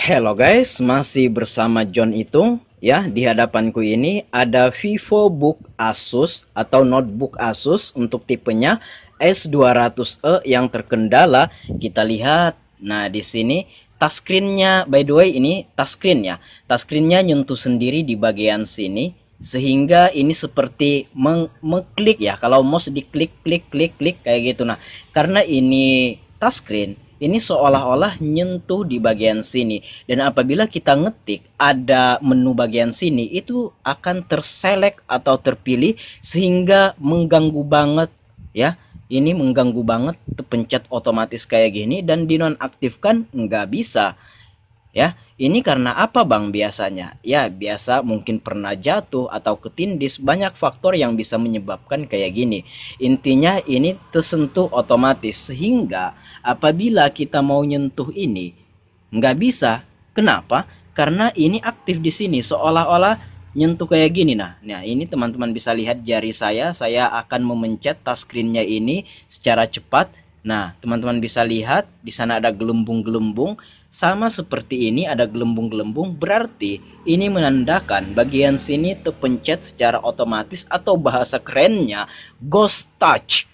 Hello guys, masih bersama John Itung ya. Di hadapanku ini ada VivoBook Asus atau notebook Asus untuk tipenya S200e yang terkendala. Kita lihat. Nah, di sini touchscreen-nya, by the way ini touchscreen ya. Touchscreen-nya nyentuh sendiri di bagian sini sehingga ini seperti mengklik ya. Kalau mouse diklik klik klik klik kayak gitu. Nah, karena ini touchscreen, ini seolah-olah nyentuh di bagian sini, dan apabila kita ngetik ada menu bagian sini itu akan terselect atau terpilih sehingga mengganggu banget ya. Ini mengganggu banget, pencet otomatis kayak gini dan dinonaktifkan nggak bisa ya. Ini karena apa bang biasanya? Ya biasa mungkin pernah jatuh atau ketindis, banyak faktor yang bisa menyebabkan kayak gini. Intinya ini tersentuh otomatis sehingga apabila kita mau nyentuh ini nggak bisa. Kenapa? Karena ini aktif di sini seolah-olah nyentuh kayak gini. Nah ini teman-teman bisa lihat jari saya akan memencet touchscreen-nya ini secara cepat. Nah, teman-teman bisa lihat di sana ada gelembung-gelembung. Sama seperti ini ada gelembung-gelembung, berarti ini menandakan bagian sini terpencet secara otomatis atau bahasa kerennya ghost touch.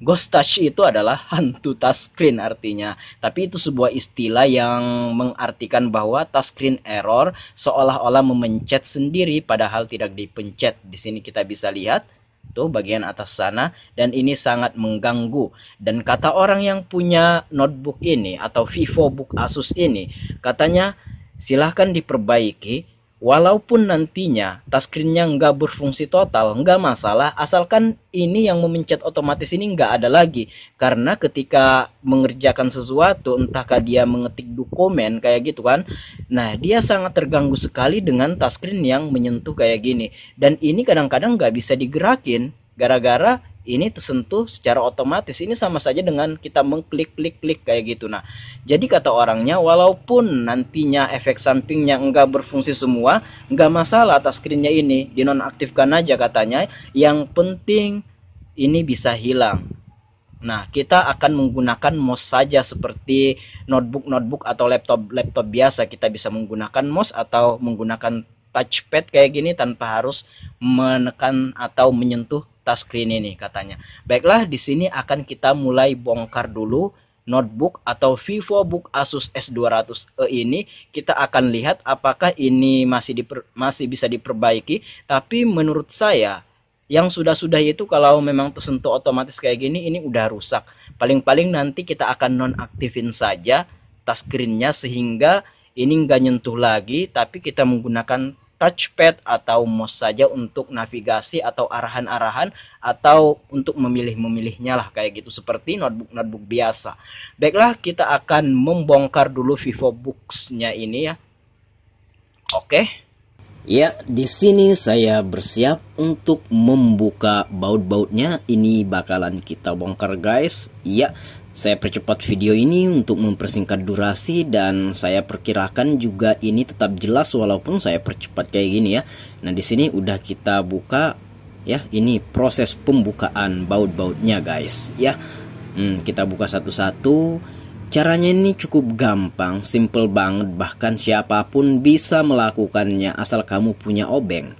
Ghost touch itu adalah hantu touchscreen artinya. Tapi itu sebuah istilah yang mengartikan bahwa touchscreen error seolah-olah memencet sendiri padahal tidak dipencet. Di sini kita bisa lihat tuh bagian atas sana, dan ini sangat mengganggu. Dan kata orang yang punya notebook ini atau VivoBook Asus ini, katanya silahkan diperbaiki. Walaupun nantinya touchscreen-nya nggak berfungsi total, nggak masalah, asalkan ini yang memencet otomatis ini nggak ada lagi. Karena ketika mengerjakan sesuatu, entahkah dia mengetik dokumen kayak gitu kan, nah dia sangat terganggu sekali dengan touchscreen yang menyentuh kayak gini. Dan ini kadang-kadang nggak bisa digerakin, gara-gara ini tersentuh secara otomatis. Ini sama saja dengan kita mengklik-klik-klik kayak gitu. Nah, jadi kata orangnya, walaupun nantinya efek sampingnya enggak berfungsi semua, enggak masalah touchscreen-nya ini dinonaktifkan aja katanya. Yang penting ini bisa hilang. Nah, kita akan menggunakan mouse saja seperti notebook atau laptop biasa. Kita bisa menggunakan mouse atau menggunakan touchpad kayak gini tanpa harus menekan atau menyentuh touchscreen ini katanya. Baiklah, di sini akan kita mulai bongkar dulu notebook atau VivoBook Asus S200e ini. Kita akan lihat apakah ini masih bisa diperbaiki. Tapi menurut saya yang sudah-sudah itu kalau memang tersentuh otomatis kayak gini, ini udah rusak. Paling-paling nanti kita akan nonaktifin saja touchscreen-nya sehingga ini nggak nyentuh lagi, tapi kita menggunakan touchpad atau mouse saja untuk navigasi atau arahan-arahan atau untuk memilih-memilihnya lah kayak gitu, seperti notebook biasa. Baiklah, kita akan membongkar dulu VivoBooks-nya ini ya. Oke. Ya, di sini saya bersiap untuk membuka baut-bautnya. Ini bakalan kita bongkar guys. Ya, saya percepat video ini untuk mempersingkat durasi, dan saya perkirakan juga ini tetap jelas walaupun saya percepat kayak gini ya. Nah, di sini udah kita buka ya. Ini proses pembukaan baut-bautnya guys ya. Kita buka satu-satu. Caranya ini cukup gampang, simple banget, bahkan siapapun bisa melakukannya asal kamu punya obeng.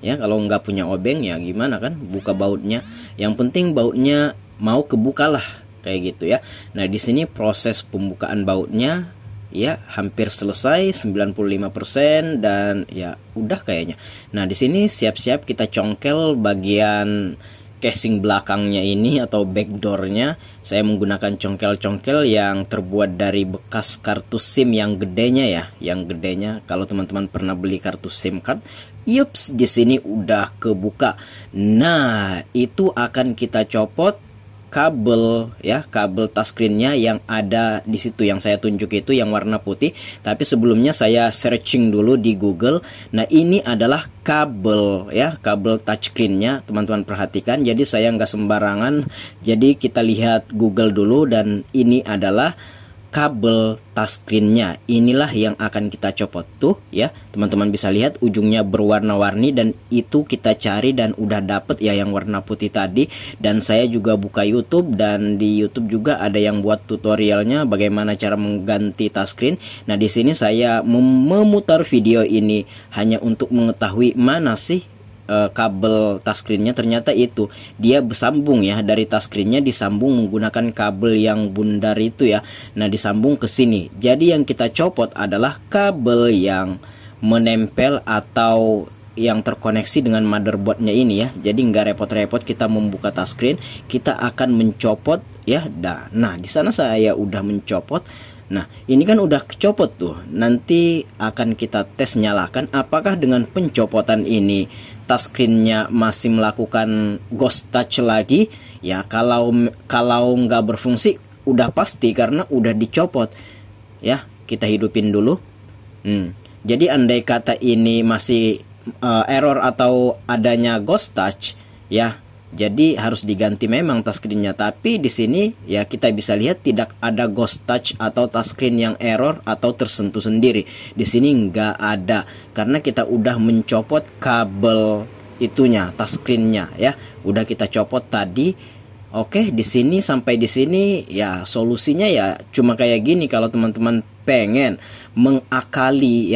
Ya, kalau nggak punya obeng ya gimana kan buka bautnya. Yang penting bautnya mau kebuka lah kayak gitu ya. Nah, di sini proses pembukaan bautnya ya hampir selesai 95% dan ya udah kayaknya. Nah, di sini siap-siap kita congkel bagian casing belakangnya ini atau backdoornya. Saya menggunakan congkel-congkel yang terbuat dari bekas kartu SIM yang gedenya ya, yang gedenya. Kalau teman-teman pernah beli kartu SIM card, yups, di sini udah kebuka. Nah, itu akan kita copot kabel ya, kabel touchscreen-nya yang ada di situ yang saya tunjuk itu yang warna putih. Tapi sebelumnya saya searching dulu di Google. Nah, ini adalah kabel ya, kabel touchscreen-nya, teman-teman perhatikan. Jadi saya nggak sembarangan. Jadi kita lihat Google dulu, dan ini adalah kabel touchscreen-nya. Inilah yang akan kita copot tuh ya. Teman-teman bisa lihat ujungnya berwarna-warni, dan itu kita cari dan udah dapet ya yang warna putih tadi. Dan saya juga buka YouTube, dan di YouTube juga ada yang buat tutorialnya bagaimana cara mengganti touchscreen. Nah, di sini saya memutar video ini hanya untuk mengetahui mana sih kabel touchscreen-nya. Ternyata itu dia bersambung ya, dari touchscreen-nya disambung menggunakan kabel yang bundar itu ya. Nah, disambung ke sini. Jadi yang kita copot adalah kabel yang menempel atau yang terkoneksi dengan motherboardnya ini ya. Jadi nggak repot-repot kita membuka touchscreen, kita akan mencopot ya. Nah, di sana saya udah mencopot. Nah, ini kan udah kecopot tuh. Nanti akan kita tes nyalakan apakah dengan pencopotan ini touchscreen-nya masih melakukan ghost touch lagi. Ya, kalau nggak berfungsi udah pasti karena udah dicopot. Ya, kita hidupin dulu. Jadi andai kata ini masih error atau adanya ghost touch ya, jadi harus diganti memang touchscreen-nya. Tapi di sini ya kita bisa lihat tidak ada ghost touch atau touchscreen yang error atau tersentuh sendiri. Di sini nggak ada karena kita udah mencopot kabel itunya, touchscreen-nya ya. Udah kita copot tadi. Oke, di sini sampai di sini ya solusinya ya cuma kayak gini. Kalau teman-teman pengen mengakali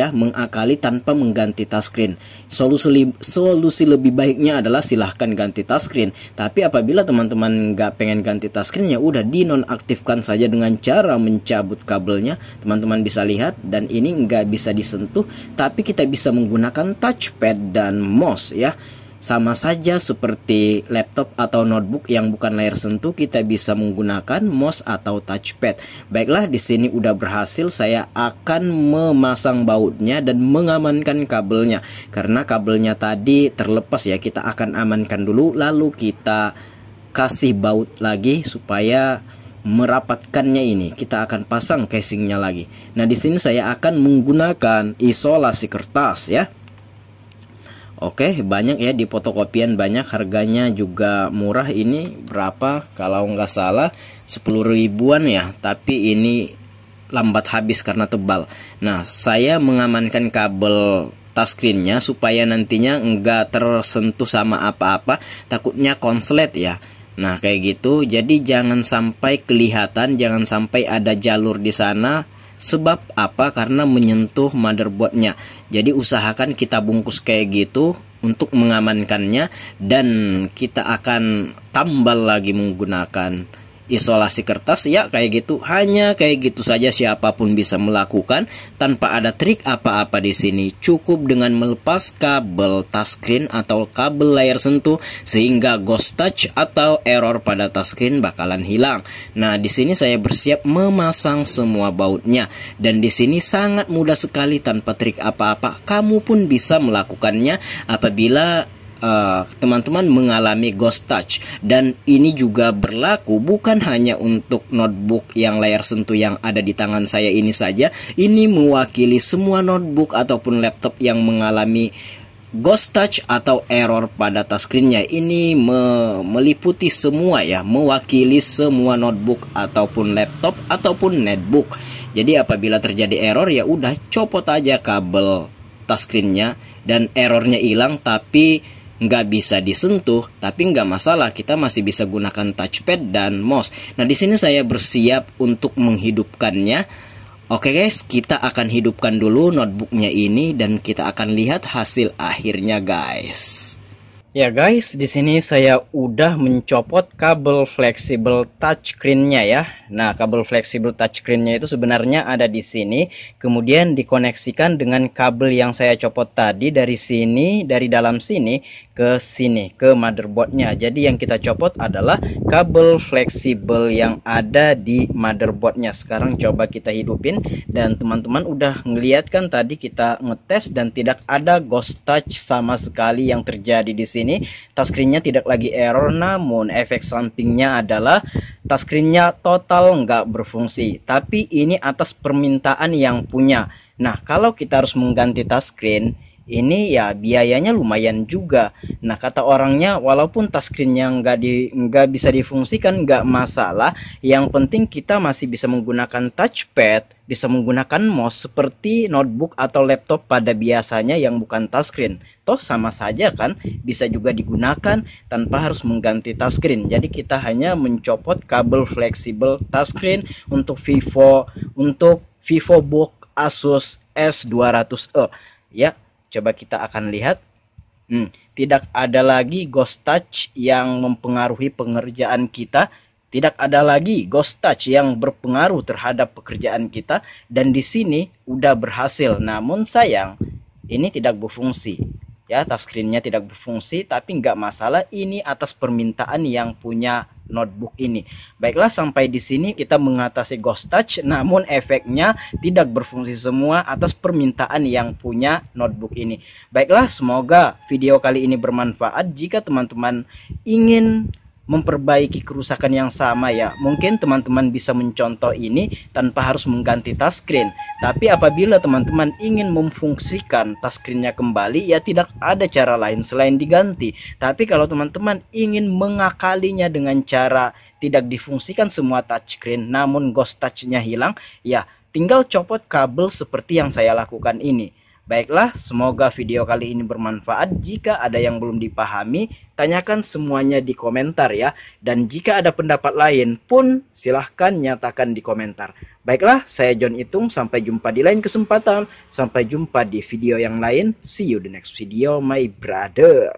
tanpa mengganti touchscreen, solusi lebih baiknya adalah silahkan ganti touchscreen. Tapi apabila teman-teman nggak pengen ganti touchscreen, ya udah dinonaktifkan saja dengan cara mencabut kabelnya. Teman-teman bisa lihat, dan ini nggak bisa disentuh, tapi kita bisa menggunakan touchpad dan mouse ya. Sama saja seperti laptop atau notebook yang bukan layar sentuh, kita bisa menggunakan mouse atau touchpad. Baiklah, di sini udah berhasil. Saya akan memasang bautnya dan mengamankan kabelnya. Karena kabelnya tadi terlepas ya, kita akan amankan dulu, lalu kita kasih baut lagi supaya merapatkannya ini. Kita akan pasang casingnya lagi. Nah, di sini saya akan menggunakan isolasi kertas ya. Oke, banyak ya di fotokopian, banyak, harganya juga murah. Ini berapa kalau nggak salah 10 ribuan ya, tapi ini lambat habis karena tebal. Nah, saya mengamankan kabel touchscreen-nya supaya nantinya nggak tersentuh sama apa-apa, takutnya konslet ya. Nah, kayak gitu. Jadi jangan sampai kelihatan, jangan sampai ada jalur di sana. Sebab apa? Karena menyentuh motherboardnya. Jadi usahakan kita bungkus kayak gitu untuk mengamankannya, dan kita akan tambal lagi menggunakan isolasi kertas ya, kayak gitu. Hanya kayak gitu saja, siapapun bisa melakukan tanpa ada trik apa-apa di sini. Cukup dengan melepas kabel touchscreen atau kabel layar sentuh sehingga ghost touch atau error pada touchscreen bakalan hilang. Nah, di sini saya bersiap memasang semua bautnya, dan di sini sangat mudah sekali tanpa trik apa-apa. Kamu pun bisa melakukannya apabila teman-teman mengalami ghost touch. Dan ini juga berlaku bukan hanya untuk notebook yang layar sentuh yang ada di tangan saya ini saja. Ini mewakili semua notebook ataupun laptop yang mengalami ghost touch atau error pada touchscreen-nya. Ini meliputi semua ya, mewakili semua notebook ataupun laptop ataupun netbook. Jadi apabila terjadi error, ya udah copot aja kabel touchscreen-nya dan errornya hilang, tapi nggak bisa disentuh. Tapi nggak masalah, kita masih bisa gunakan touchpad dan mouse. Nah, di sini saya bersiap untuk menghidupkannya. Oke guys, kita akan hidupkan dulu notebooknya ini dan kita akan lihat hasil akhirnya guys. Ya guys, di sini saya udah mencopot kabel fleksibel touchscreen-nya ya. Nah, kabel fleksibel touchscreen-nya itu sebenarnya ada di sini, kemudian dikoneksikan dengan kabel yang saya copot tadi dari sini, dari dalam sini ke sini, ke motherboardnya. Jadi yang kita copot adalah kabel fleksibel yang ada di motherboardnya. Sekarang coba kita hidupin, dan teman-teman udah ngeliat kan tadi kita ngetes dan tidak ada ghost touch sama sekali yang terjadi di sini. Touchscreen-nya tidak lagi error, namun efek sampingnya adalah touchscreen-nya total nggak berfungsi. Tapi ini atas permintaan yang punya. Nah, kalau kita harus mengganti touchscreen, ini ya biayanya lumayan juga. Nah, kata orangnya walaupun touchscreennya nggak bisa difungsikan nggak masalah, yang penting kita masih bisa menggunakan touchpad, bisa menggunakan mouse seperti notebook atau laptop pada biasanya yang bukan touchscreen. Toh sama saja kan, bisa juga digunakan tanpa harus mengganti touchscreen. Jadi kita hanya mencopot kabel fleksibel touchscreen untuk VivoBook Asus S200e ya. Coba kita akan lihat. Tidak ada lagi ghost touch yang mempengaruhi pengerjaan kita. Tidak ada lagi ghost touch yang berpengaruh terhadap pekerjaan kita. Dan di sini udah berhasil. Namun sayang, ini tidak berfungsi. Ya, touchscreen-nya tidak berfungsi, tapi nggak masalah, ini atas permintaan yang punya notebook ini. Baiklah, sampai di sini kita mengatasi ghost touch, namun efeknya tidak berfungsi semua atas permintaan yang punya notebook ini. Baiklah, semoga video kali ini bermanfaat. Jika teman-teman ingin memperbaiki kerusakan yang sama ya, mungkin teman-teman bisa mencontoh ini tanpa harus mengganti touchscreen. Tapi apabila teman-teman ingin memfungsikan touchscreennya kembali, ya tidak ada cara lain selain diganti. Tapi kalau teman-teman ingin mengakalinya dengan cara tidak difungsikan semua touchscreen namun ghost touch-nya hilang, ya tinggal copot kabel seperti yang saya lakukan ini. Baiklah, semoga video kali ini bermanfaat. Jika ada yang belum dipahami, tanyakan semuanya di komentar ya. Dan jika ada pendapat lain pun, silahkan nyatakan di komentar. Baiklah, saya John Itung. Sampai jumpa di lain kesempatan. Sampai jumpa di video yang lain. See you the next video, my brother.